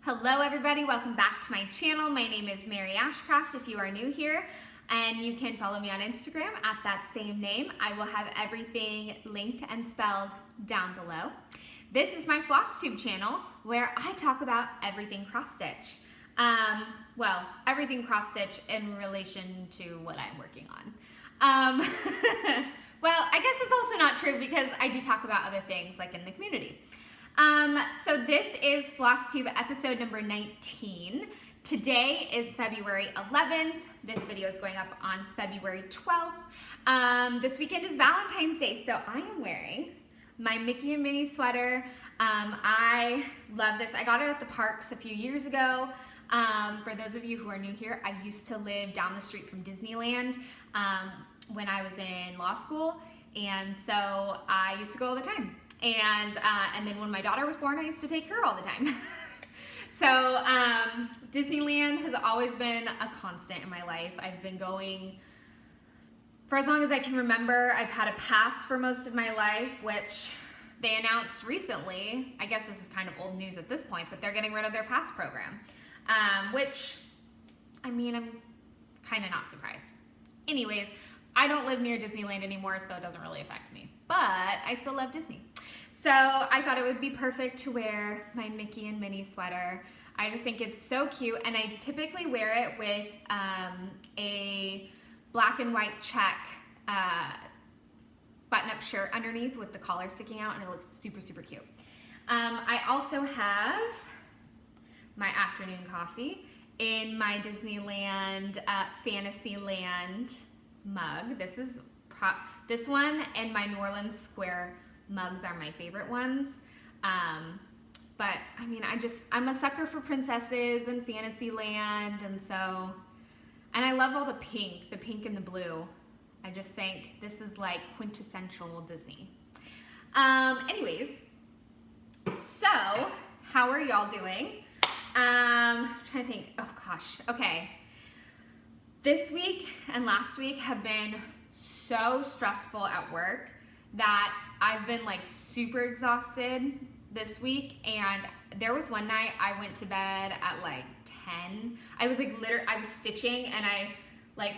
Hello everybody, welcome back to my channel. My name is Mary Ashcraft if you are new here, and you can follow me on Instagram at that same name. I will have everything linked and spelled down below. This is my Flosstube channel where I talk about everything cross stitch. Well, everything cross stitch in relation to what I'm working on. Well, I guess it's also not true because I do talk about other things like in the community. So this is Flosstube episode number 19. Today is February 11th. This video is going up on February 12th. This weekend is Valentine's Day, so I am wearing my Mickey and Minnie sweater. I love this. I got it at the parks a few years ago. For those of you who are new here, I used to live down the street from Disneyland when I was in law school, and so I used to go all the time. And then when my daughter was born, I used to take her all the time. So Disneyland has always been a constant in my life. I've been going for as long as I can remember. I've had a pass for most of my life, which they announced recently. I guess this is kind of old news at this point, but they're getting rid of their pass program, which, I mean, I'm kind of not surprised. Anyways, I don't live near Disneyland anymore, so it doesn't really affect me, but I still love Disney. So I thought it would be perfect to wear my Mickey and Minnie sweater. I just think it's so cute, and I typically wear it with a black and white check button-up shirt underneath with the collar sticking out, and it looks super, super cute. I also have my afternoon coffee in my Disneyland Fantasyland mug. This one and my New Orleans Square mugs are my favorite ones. But I mean, I'm a sucker for princesses and Fantasyland, and I love all the pink and the blue. I just think this is like quintessential Disney. Anyways, so how are y'all doing? I'm trying to think. Oh gosh. Okay. This week and last week have been so stressful at work that I've been like super exhausted this week, and there was one night I went to bed at like 10. I was like I was stitching, and I like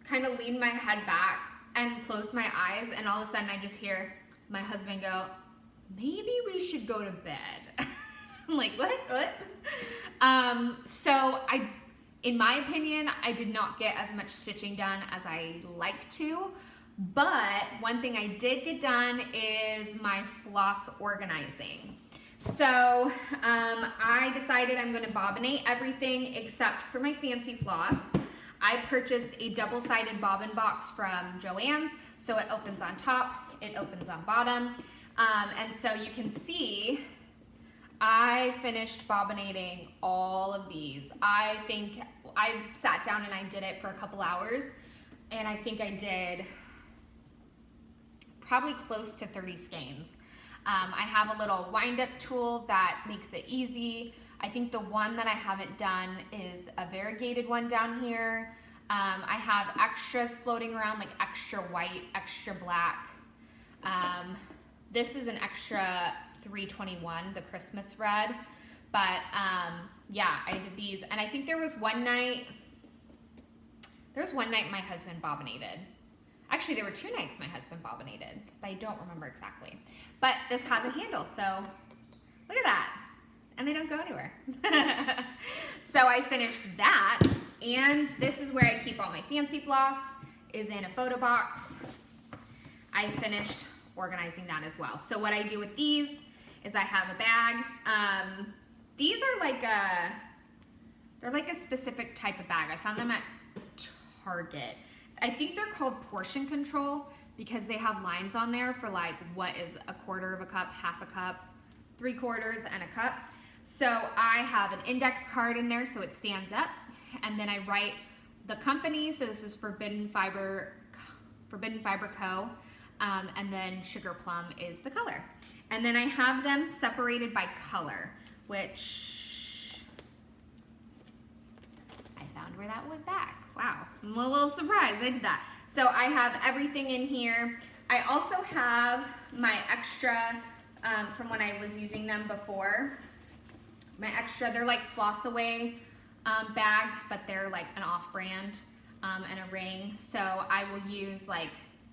kind of leaned my head back and closed my eyes, and all of a sudden I just hear my husband go, "Maybe we should go to bed." I'm like, what? In my opinion, I did not get as much stitching done as I like to, but one thing I did get done is my floss organizing. So I decided I'm going to bobbinate everything except for my fancy floss. I purchased a double-sided bobbin box from Joann's, so it opens on top, it opens on bottom, and so you can see I finished bobbinating all of these. I think I sat down and I did it for a couple hours, and I think I did probably close to 30 skeins. I have a little wind-up tool that makes it easy. I think the one that I haven't done is a variegated one down here. I have extras floating around, like extra white, extra black. This is an extra 321, the Christmas red, but yeah, I did these, and I think there was one night my husband bobbinated. Actually, there were 2 nights my husband bobbinated, but I don't remember exactly. But this has a handle, so look at that, and they don't go anywhere. So I finished that, and this is where I keep all my fancy floss, is in a photo box. I finished organizing that as well. So what I do with these is I have a bag. These are they're like a specific type of bag. I found them at Target. I think they're called portion control because they have lines on there for like what is a quarter of a cup, half a cup, 3/4, and a cup. So I have an index card in there so it stands up, and then I write the company. So this is Forbidden Fiber Co. And then Sugar Plum is the color. And then I have them separated by color, which I found where that went back. Wow, I'm a little surprised I did that. So I have everything in here. I also have my extra, from when I was using them before, my extra, they're like Floss Away bags, but they're like an off-brand and a ring. So I will use like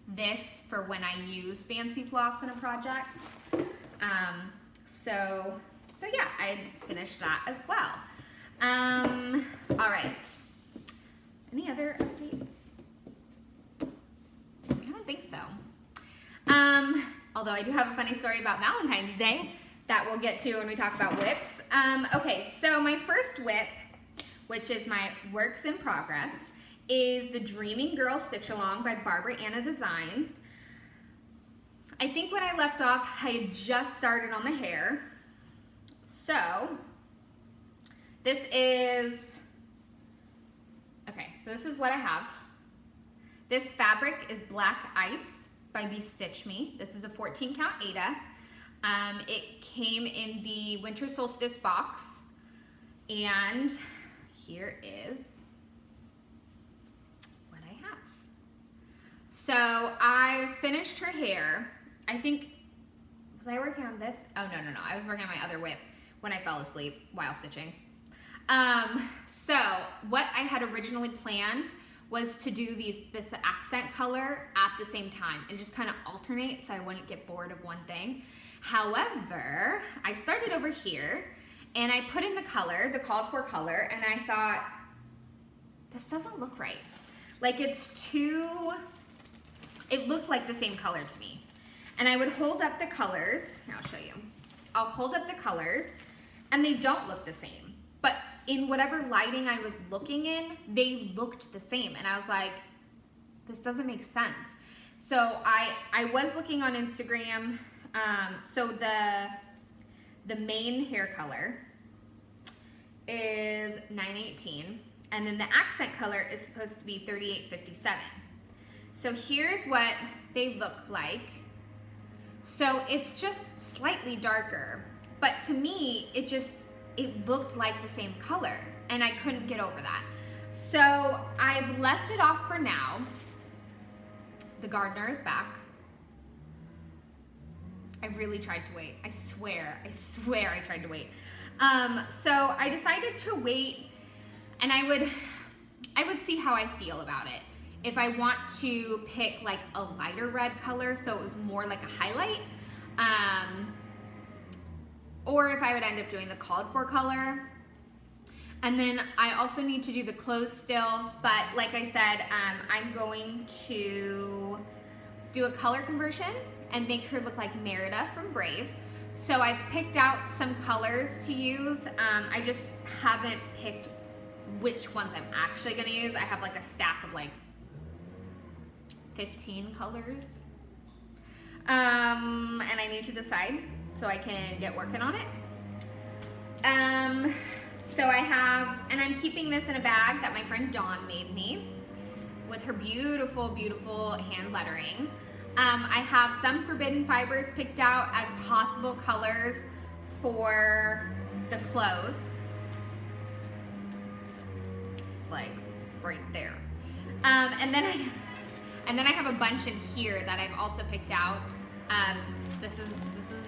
this for when I use fancy floss in a project. So yeah, I finished that as well. All right. Any other updates? I don't think so. Although I do have a funny story about Valentine's Day that we'll get to when we talk about whips. Okay, so my first whip, which is my works in progress, is the Dreaming Girl Stitch Along by Barbara Anna Designs. I think when I left off, I had just started on the hair. So this is what I have. This fabric is Black Ice by Be Stitch Me. This is a 14 count Aida. It came in the Winter Solstice box, and here is what I have. So I finished her hair. I think, was I working on this? Oh, no. I was working on my other whip when I fell asleep while stitching. So what I had originally planned was to do this accent color at the same time and just kind of alternate so I wouldn't get bored of one thing. However, I started over here and I put in the color, the called for color, and I thought, this doesn't look right. Like it looked like the same color to me. And I would hold up the colors, here I'll show you. I'll hold up the colors and they don't look the same. But in whatever lighting I was looking in, they looked the same. And I was like, this doesn't make sense. So I was looking on Instagram. So the main hair color is 918. And then the accent color is supposed to be 3857. So here's what they look like. So it's just slightly darker. But to me, it looked like the same color, and I couldn't get over that. So I've left it off for now. The gardener is back. I really tried to wait. I swear I tried to wait. So I decided to wait, and I would see how I feel about it. If I want to pick like a lighter red color, so it was more like a highlight, or if I would end up doing the called for color. And then I also need to do the clothes still, but like I said, I'm going to do a color conversion and make her look like Merida from Brave. So I've picked out some colors to use. I just haven't picked which ones I'm actually gonna use. I have like a stack of like 15 colors. And I need to decide so I can get working on it. So I have, and I'm keeping this in a bag that my friend Dawn made me with her beautiful, beautiful hand lettering. I have some forbidden fibers picked out as possible colors for the clothes. It's like right there. And then I have a bunch in here that I've also picked out. This is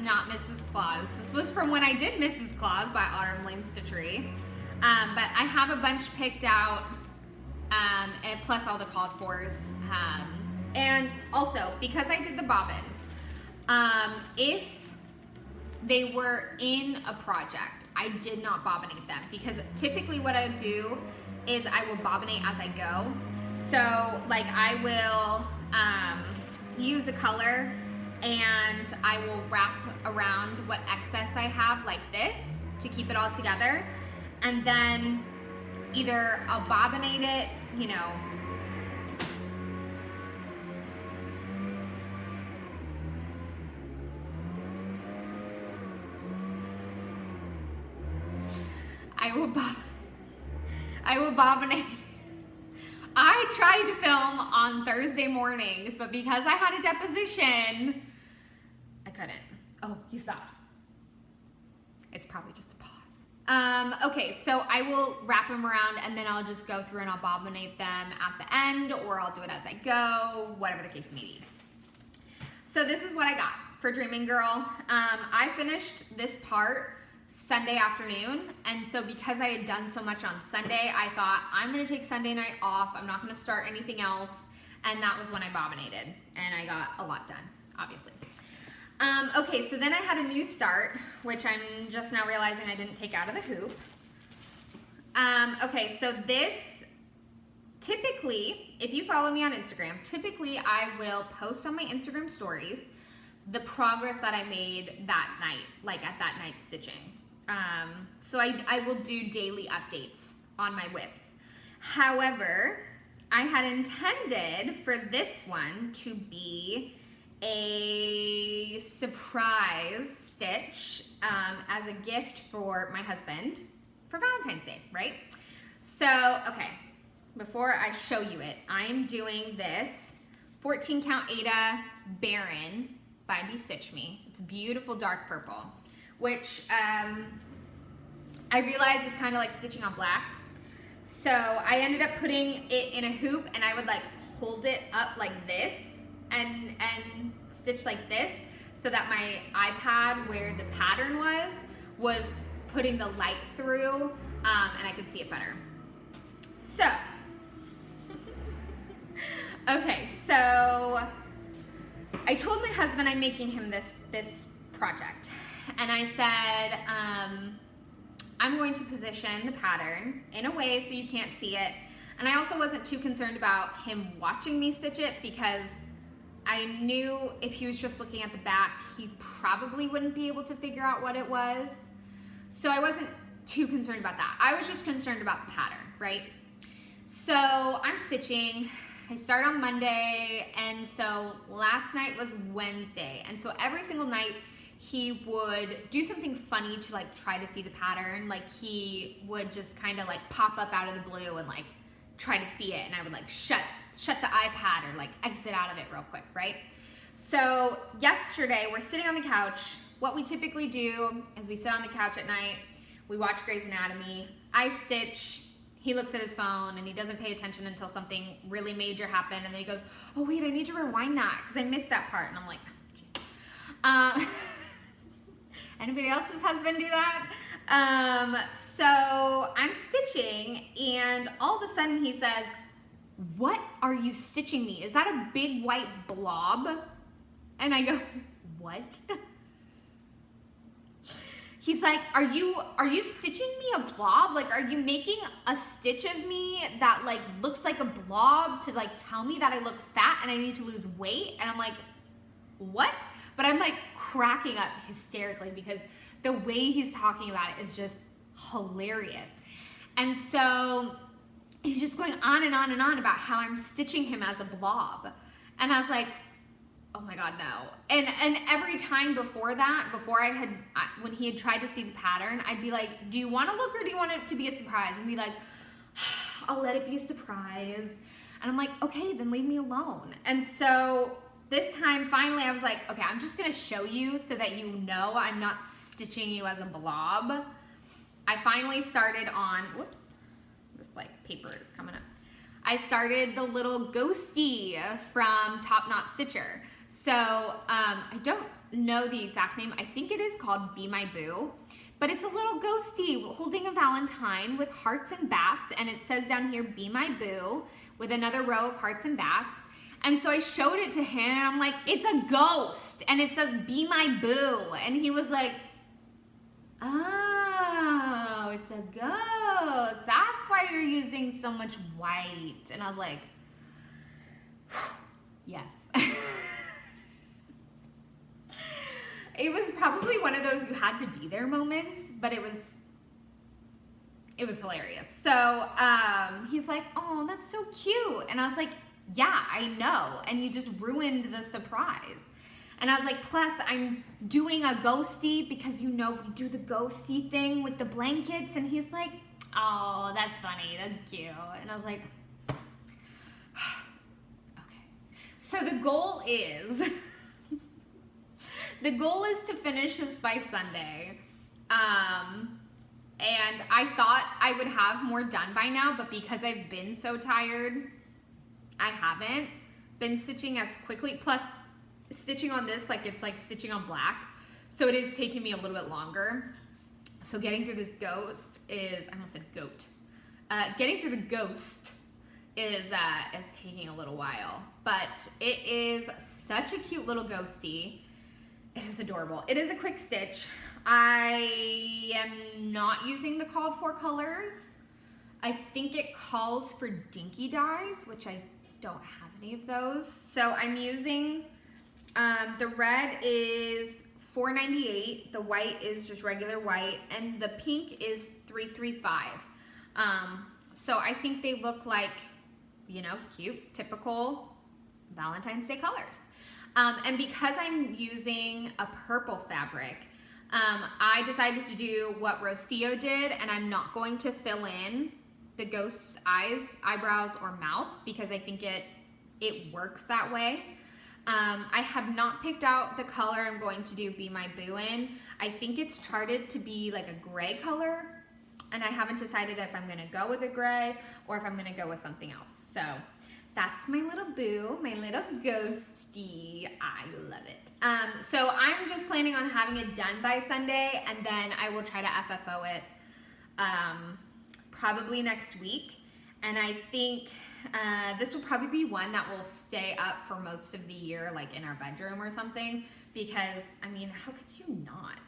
not Mrs. Claus. This was from when I did Mrs. Claus by Autumn Lane Stitchery. But I have a bunch picked out, and plus all the called fors. And also, because I did the bobbins, if they were in a project, I did not bobbinate them, because typically what I do is I will bobbinate as I go. So like I will use a color and I will wrap around what excess I have like this to keep it all together. And then either I'll bobbinate it, you know, I will bobbinate. I tried to film on Thursday mornings, but because I had a deposition, I couldn't. Oh, you stopped. It's probably just a pause. Okay, so I will wrap them around and then I'll just go through and I'll bobbinate them at the end, or I'll do it as I go, whatever the case may be. So this is what I got for Dreaming Girl. I finished this part Sunday afternoon. And so because I had done so much on Sunday, I thought I'm gonna take Sunday night off. I'm not gonna start anything else. And that was when I bobbinated, and I got a lot done, obviously. Okay, so then I had a new start, which I'm just now realizing I didn't take out of the hoop. Okay, so this, typically, if you follow me on Instagram, typically I will post on my Instagram stories the progress that I made that night, like at that night stitching. So I will do daily updates on my whips. However, I had intended for this one to be a surprise stitch as a gift for my husband for Valentine's Day, right? So, okay, before I show you it, I'm doing this 14 count Aida Baron by Be Stitch Me. It's beautiful dark purple, which I realized is kind of like stitching on black. So I ended up putting it in a hoop, and I would like hold it up like this and stitch like this, so that my iPad where the pattern was putting the light through, and I could see it better. So, okay, so I told my husband I'm making him this project, and I said, I'm going to position the pattern in a way so you can't see it. And I also wasn't too concerned about him watching me stitch it, because I knew if he was just looking at the back, he probably wouldn't be able to figure out what it was. So I wasn't too concerned about that. I was just concerned about the pattern, right? So I'm stitching. I start on Monday, and so last night was Wednesday. And so every single night, he would do something funny to like try to see the pattern. Like he would just kind of like pop up out of the blue and like try to see it, and I would like shut the iPad or like exit out of it real quick, right? So yesterday we're sitting on the couch. What we typically do is we sit on the couch at night, we watch Grey's Anatomy, I stitch, he looks at his phone and he doesn't pay attention until something really major happened, and then he goes, oh wait, I need to rewind that because I missed that part, and I'm like, jeez. Anybody else's husband do that? So I'm stitching, and all of a sudden he says, what are you stitching me? Is that a big white blob? And I go, what? He's like, are you stitching me a blob? Like, are you making a stitch of me that like looks like a blob to like tell me that I look fat and I need to lose weight? And I'm like, what? But I'm like cracking up hysterically because the way he's talking about it is just hilarious. And so he's just going on and on and on about how I'm stitching him as a blob. And I was like, oh my God, no. And every time before that, when he had tried to see the pattern, I'd be like, do you want to look or do you want it to be a surprise? And be like, I'll let it be a surprise. And I'm like, okay, then leave me alone. And so this time, finally, I was like, okay, I'm just gonna show you so that you know I'm not stitching you as a blob. I finally started on, whoops, this like paper is coming up. I started the little ghosty from Top Knot Stitcher. So I don't know the exact name. I think it is called Be My Boo, but it's a little ghosty holding a Valentine with hearts and bats, and it says down here, Be My Boo, with another row of hearts and bats. And so I showed it to him, and I'm like, it's a ghost, and it says, Be My Boo. And he was like, oh, it's a ghost. That's why you're using so much white. And I was like, yes. It was probably one of those you had to be there moments, but it was hilarious. So he's like, oh, that's so cute. And I was like, yeah, I know. And you just ruined the surprise. And I was like, plus I'm doing a ghosty because, you know, we do the ghosty thing with the blankets. And he's like, oh, that's funny. That's cute. And I was like, okay. So the goal is to finish this by Sunday. And I thought I would have more done by now, but because I've been so tired, I haven't been stitching as quickly. Plus, stitching on this, like it's like stitching on black. So it is taking me a little bit longer. So getting through this ghost is, I almost said goat. Getting through the ghost is taking a little while, but it is such a cute little ghosty. It is adorable. It is a quick stitch. I am not using the called for colors. I think it calls for dinky dyes, which I don't have any of those. So I'm using, the red is $4.98, the white is just regular white, and the pink is $3.35. So I think they look like, you know, cute, typical Valentine's Day colors. And because I'm using a purple fabric, I decided to do what Rocio did, and I'm not going to fill in the ghost's eyes, eyebrows, or mouth because I think it works that way. I have not picked out the color I'm going to do Be My Boo in. I think it's charted to be like a gray color, and I haven't decided if I'm gonna go with a gray or if I'm gonna go with something else. So that's my little boo, my little ghosty. I love it. So I'm just planning on having it done by Sunday, and then I will try to FFO it probably next week. And I think this will probably be one that will stay up for most of the year, like in our bedroom or something, because, I mean, how could you not?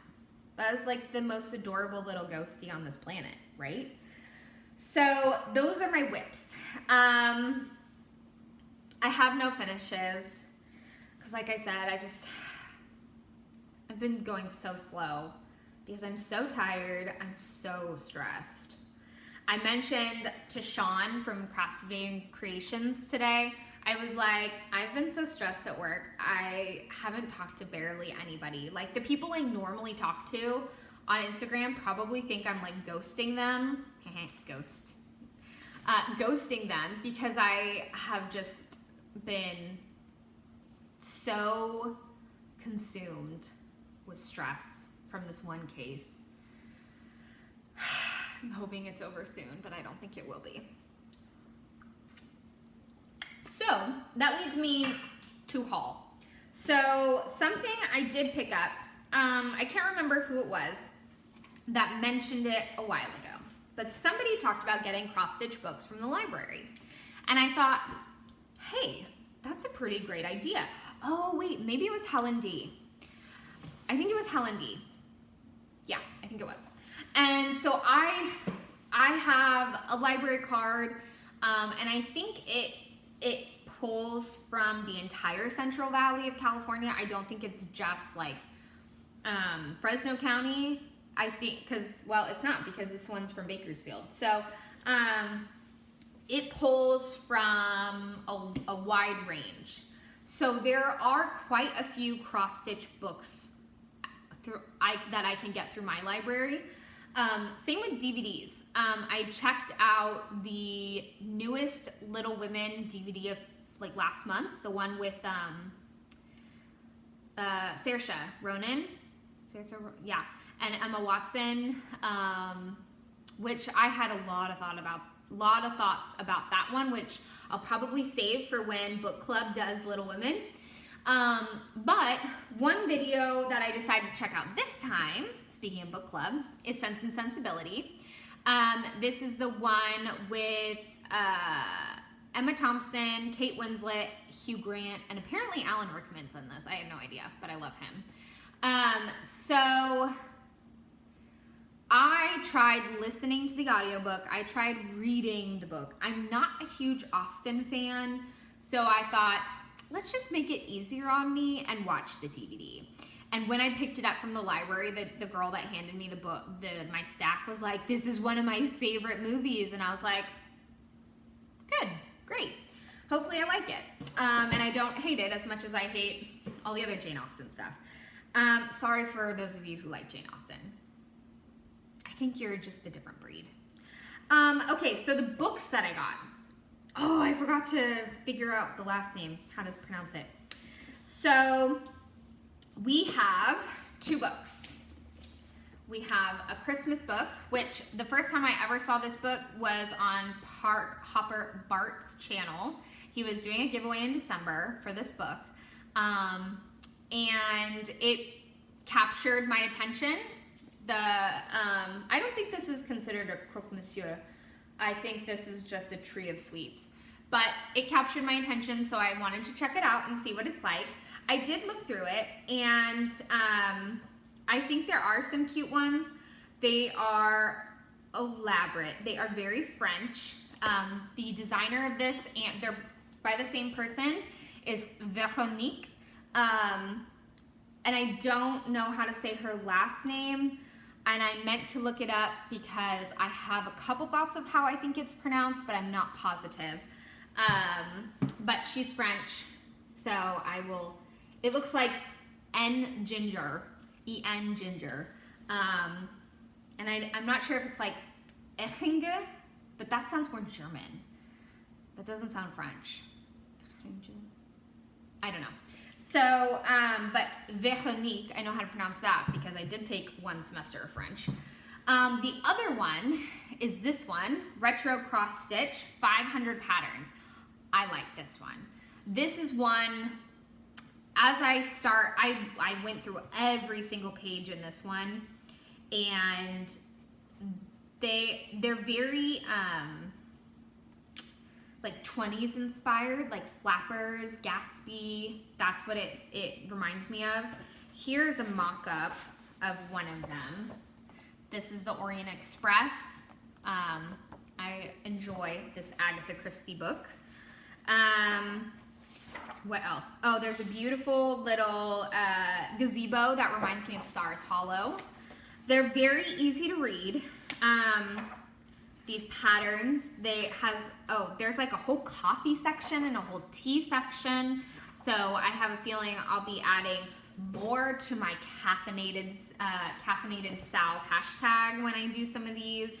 That is like the most adorable little ghosty on this planet, right? So those are my whips. I have no finishes, because like I said, I've been going so slow because I'm so tired, I'm so stressed. I mentioned to Sean from Crafting Creations today, I was like, I've been so stressed at work. I haven't talked to barely anybody. Like the people I normally talk to on Instagram probably think I'm like ghosting them. Ghosting them because I have just been so consumed with stress from this one case. I'm hoping it's over soon, but I don't think it will be. So that leads me to haul. So something I did pick up, I can't remember who it was that mentioned it a while ago, but somebody talked about getting cross-stitch books from the library. And I thought, hey, that's a pretty great idea. Oh wait, maybe it was Helen D. I think it was Helen D. Yeah, I think it was. And so I have a library card, and I think it pulls from the entire Central Valley of California. I don't think it's just like Fresno County. I think because, well, it's not, because this one's from Bakersfield. So it pulls from a wide range. So there are quite a few cross-stitch books that I can get through my library. Same with DVDs. I checked out the newest Little Women DVD of like last month, the one with Saoirse Ronan, and Emma Watson, which I had a lot of thoughts about that one, which I'll probably save for when book club does Little Women. But one video that I decided to check out this time, speaking of book club, is Sense and Sensibility. This is the one with Emma Thompson, Kate Winslet, Hugh Grant, and apparently Alan Rickman's in this. I have no idea, but I love him. So I tried listening to the audiobook. I tried reading the book. I'm not a huge Austen fan, so I thought, let's just make it easier on me and watch the DVD. And when I picked it up from the library, the girl that handed me the book, my stack was like, this is one of my favorite movies. And I was like, good, great. Hopefully I like it. And I don't hate it as much as I hate all the other Jane Austen stuff. Sorry for those of you who like Jane Austen. I think you're just a different breed. Okay, so the books that I got. Oh, I forgot to figure out the last name, how to pronounce it. So we have two books. We have a Christmas book, which the first time I ever saw this book was on Park Hopper Bart's channel. He was doing a giveaway in December for this book. And it captured my attention I don't think this is considered a croque-monsieur. I think this is just a tree of sweets. But it captured my attention, so I wanted to check it out and see what it's like. I did look through it, and I think there are some cute ones. They are elaborate. They are very French. The designer of this, and they're by the same person, is Veronique. And I don't know how to say her last name, and I meant to look it up because I have a couple thoughts of how I think it's pronounced, but I'm not positive. But she's French, so I will, it looks like N ginger, E-N ginger. And I'm not sure if it's like Echinge, but that sounds more German. That doesn't sound French. I don't know. So, but Veronique, I know how to pronounce that because I did take one semester of French. The other one is this one, Retro Cross Stitch, 500 patterns. I like this one. This is one, as I start, I went through every single page in this one, and they're very, like 20s inspired, like Flappers, Gatsby. That's what it reminds me of. Here's a mock-up of one of them. This is the Orient Express. I enjoy this Agatha Christie book. What else? Oh, there's a beautiful little gazebo that reminds me of Stars Hollow. They're very easy to read. These patterns, there's like a whole coffee section and a whole tea section. So I have a feeling I'll be adding more to my caffeinated Sal hashtag when I do some of these.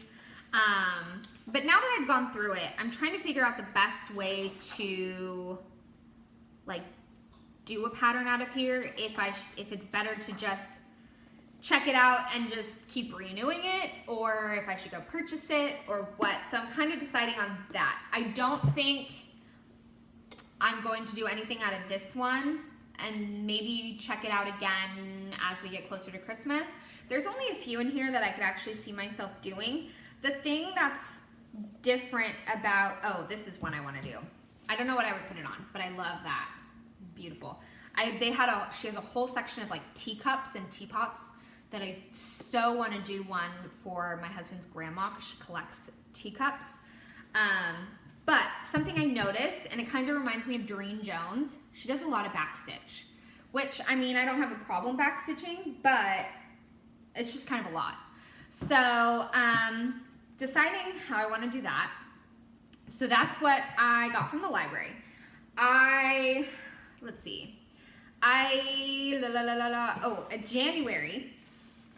But now that I've gone through it, I'm trying to figure out the best way to like do a pattern out of here. If it's better to just check it out and just keep renewing it, or if I should go purchase it, or what. So I'm kind of deciding on that. I don't think I'm going to do anything out of this one, and maybe check it out again as we get closer to Christmas. There's only a few in here that I could actually see myself doing. The thing that's different about, oh, this is one I want to do. I don't know what I would put it on, but I love that. Beautiful. She has a whole section of like teacups and teapots that I so want to do one for my husband's grandma because she collects teacups. But something I noticed, and it kind of reminds me of Doreen Jones, she does a lot of backstitch, which, I mean, I don't have a problem backstitching, but it's just kind of a lot. So deciding how I want to do that. So that's what I got from the library.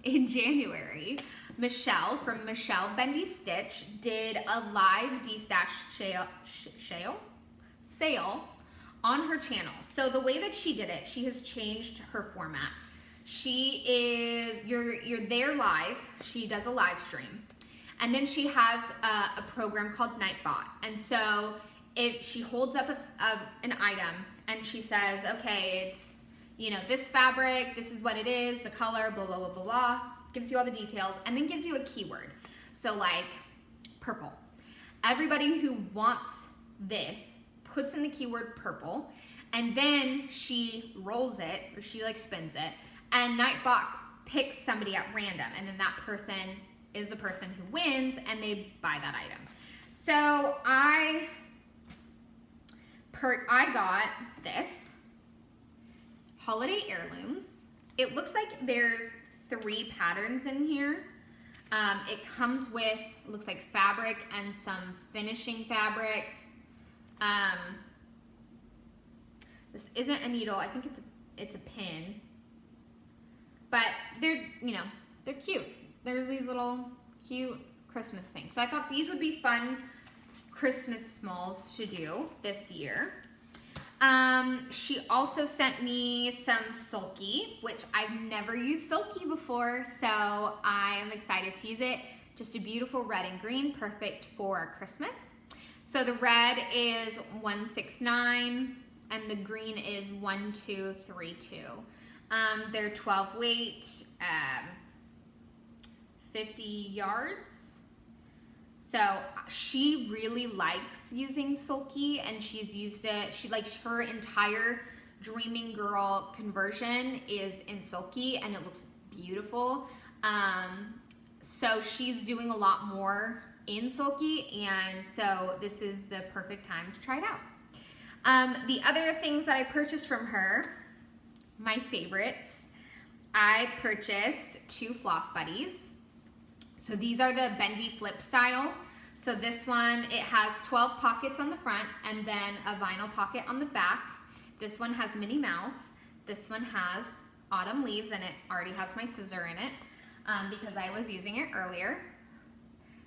In January, Michelle from Michelle Bendy Stitch did a live D-Stash sale on her channel. So the way that she did it, she has changed her format. You're there live, she does a live stream, and then she has a program called Nightbot. And so if she holds up an item and she says, okay, it's, this fabric, this is what it is, the color, blah, blah, blah, blah, blah, gives you all the details, and then gives you a keyword. So like purple. Everybody who wants this puts in the keyword purple, and then she rolls it, or she like spins it, and Nightbot picks somebody at random, and then that person is the person who wins, and they buy that item. So I got this Holiday Heirlooms. It looks like there's 3 patterns in here. It comes with, looks like fabric and some finishing fabric. This isn't a needle. I think it's a pin. But they're cute. There's these little cute Christmas things. So I thought these would be fun Christmas smalls to do this year. She also sent me some Sulky, which I've never used Sulky before, so I am excited to use it. Just a beautiful red and green, perfect for Christmas. So the red is 169 and the green is 1232. They're 12 weight. 50 yards. So she really likes using Sulky, and she's used it. She likes her entire Dreaming Girl conversion is in Sulky, and it looks beautiful. So she's doing a lot more in Sulky, and so this is the perfect time to try it out. The other things that I purchased from her, my favorites, I purchased 2 Floss Buddies. So these are the bendy flip style. So this one, it has 12 pockets on the front and then a vinyl pocket on the back. This one has Minnie Mouse. This one has autumn leaves, and it already has my scissor in it because I was using it earlier.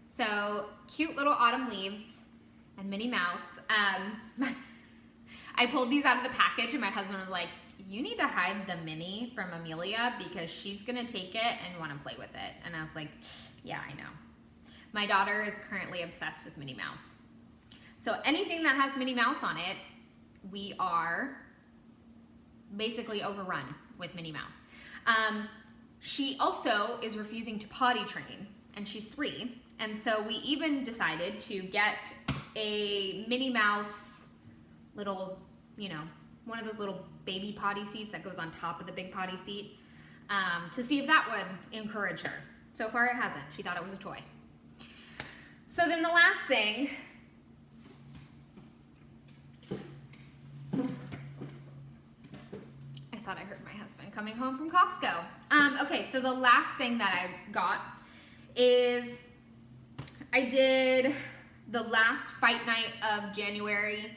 So cute little autumn leaves and Minnie Mouse. I pulled these out of the package and my husband was like, you need to hide the Minnie from Amelia because she's gonna take it and wanna play with it. And I was like, yeah, I know. My daughter is currently obsessed with Minnie Mouse. So anything that has Minnie Mouse on it, we are basically overrun with Minnie Mouse. She also is refusing to potty train, and she's 3. And so we even decided to get a Minnie Mouse little, you know, one of those little baby potty seats that goes on top of the big potty seat to see if that would encourage her. So far it hasn't. She thought it was a toy. So then the last thing, I thought I heard my husband coming home from Costco. Okay, so the last thing that I got is I did the last fight night of January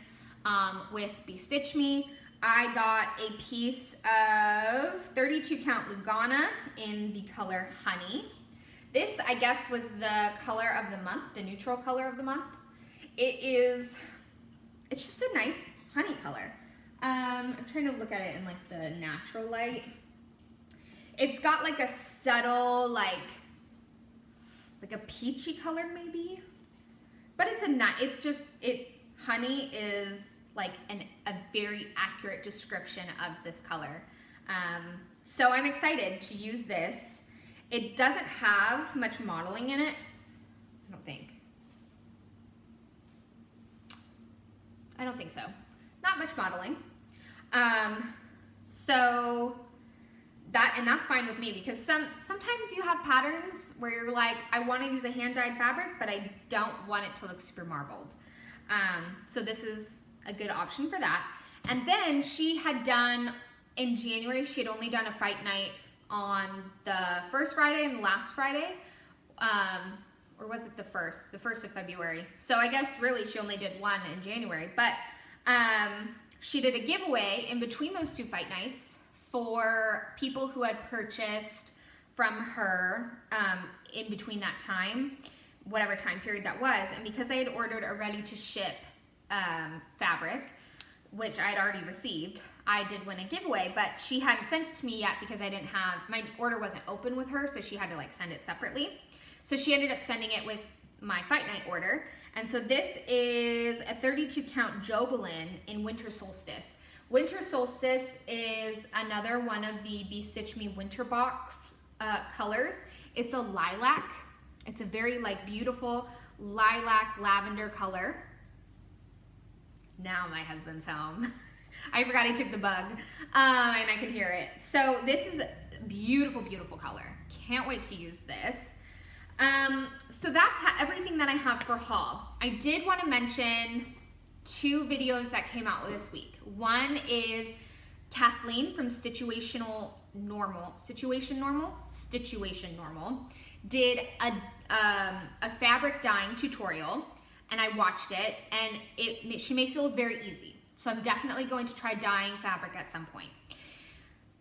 with Be Stitch Me. I got a piece of 32 count Lugana in the color Honey. This, I guess, was the color of the month, the neutral color of the month. It's just a nice honey color. I'm trying to look at it in like the natural light. It's got like a subtle, like a peachy color maybe, but honey is like a very accurate description of this color. So I'm excited to use this. It doesn't have much modeling in it, I don't think. I don't think so. Not much modeling. So that's fine with me because sometimes you have patterns where you're like, I want to use a hand-dyed fabric, but I don't want it to look super marbled. So this is a good option for that. And then she had done, in January, she had only done a fight night on the first Friday and the last Friday. Or was it the first of February? So I guess really she only did one in January, but she did a giveaway in between those 2 fight nights for people who had purchased from her in between that time, whatever time period that was. And because I had ordered a ready to ship fabric, which I had already received, I did win a giveaway, but she hadn't sent it to me yet because my order wasn't open with her, so she had to like send it separately. So she ended up sending it with my fight night order. And so this is a 32 count Jobelin in Winter Solstice. Winter Solstice is another one of the Be Stitch Me Winter Box colors. It's a lilac. It's a very like beautiful lilac lavender color. Now my husband's home. I forgot he took the bug, and I can hear it. So this is a beautiful, beautiful color. Can't wait to use this. So that's everything that I have for haul. I did want to mention 2 videos that came out this week. One is Kathleen from Situation Normal did a fabric dyeing tutorial, and I watched it, and she makes it look very easy. So I'm definitely going to try dyeing fabric at some point.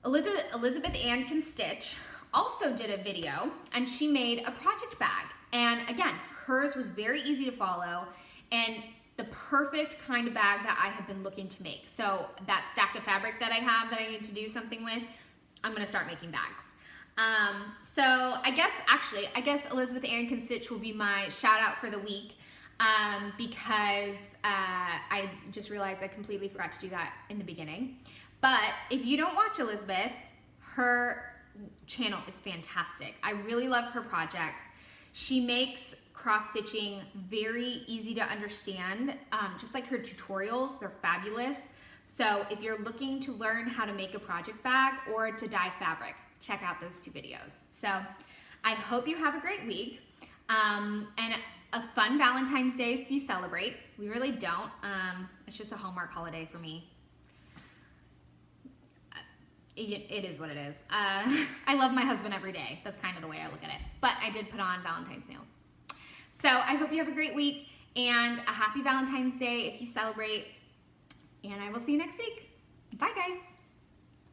Elizabeth Ann Can Stitch also did a video, and she made a project bag. And again, hers was very easy to follow and the perfect kind of bag that I have been looking to make. So that stack of fabric that I have that I need to do something with, I'm gonna start making bags. So I guess Elizabeth Ann Can Stitch will be my shout out for the week. Because I just realized I completely forgot to do that in the beginning. But if you don't watch Elizabeth, her channel is fantastic. I really love her projects. She makes cross-stitching very easy to understand, just like her tutorials, they're fabulous. So if you're looking to learn how to make a project bag or to dye fabric, check out those 2 videos. So I hope you have a great week and a fun Valentine's Day if you celebrate. We really don't. It's just a Hallmark holiday for me. It is what it is. I love my husband every day. That's kind of the way I look at it. But I did put on Valentine's nails. So I hope you have a great week and a happy Valentine's Day if you celebrate. And I will see you next week. Bye, guys.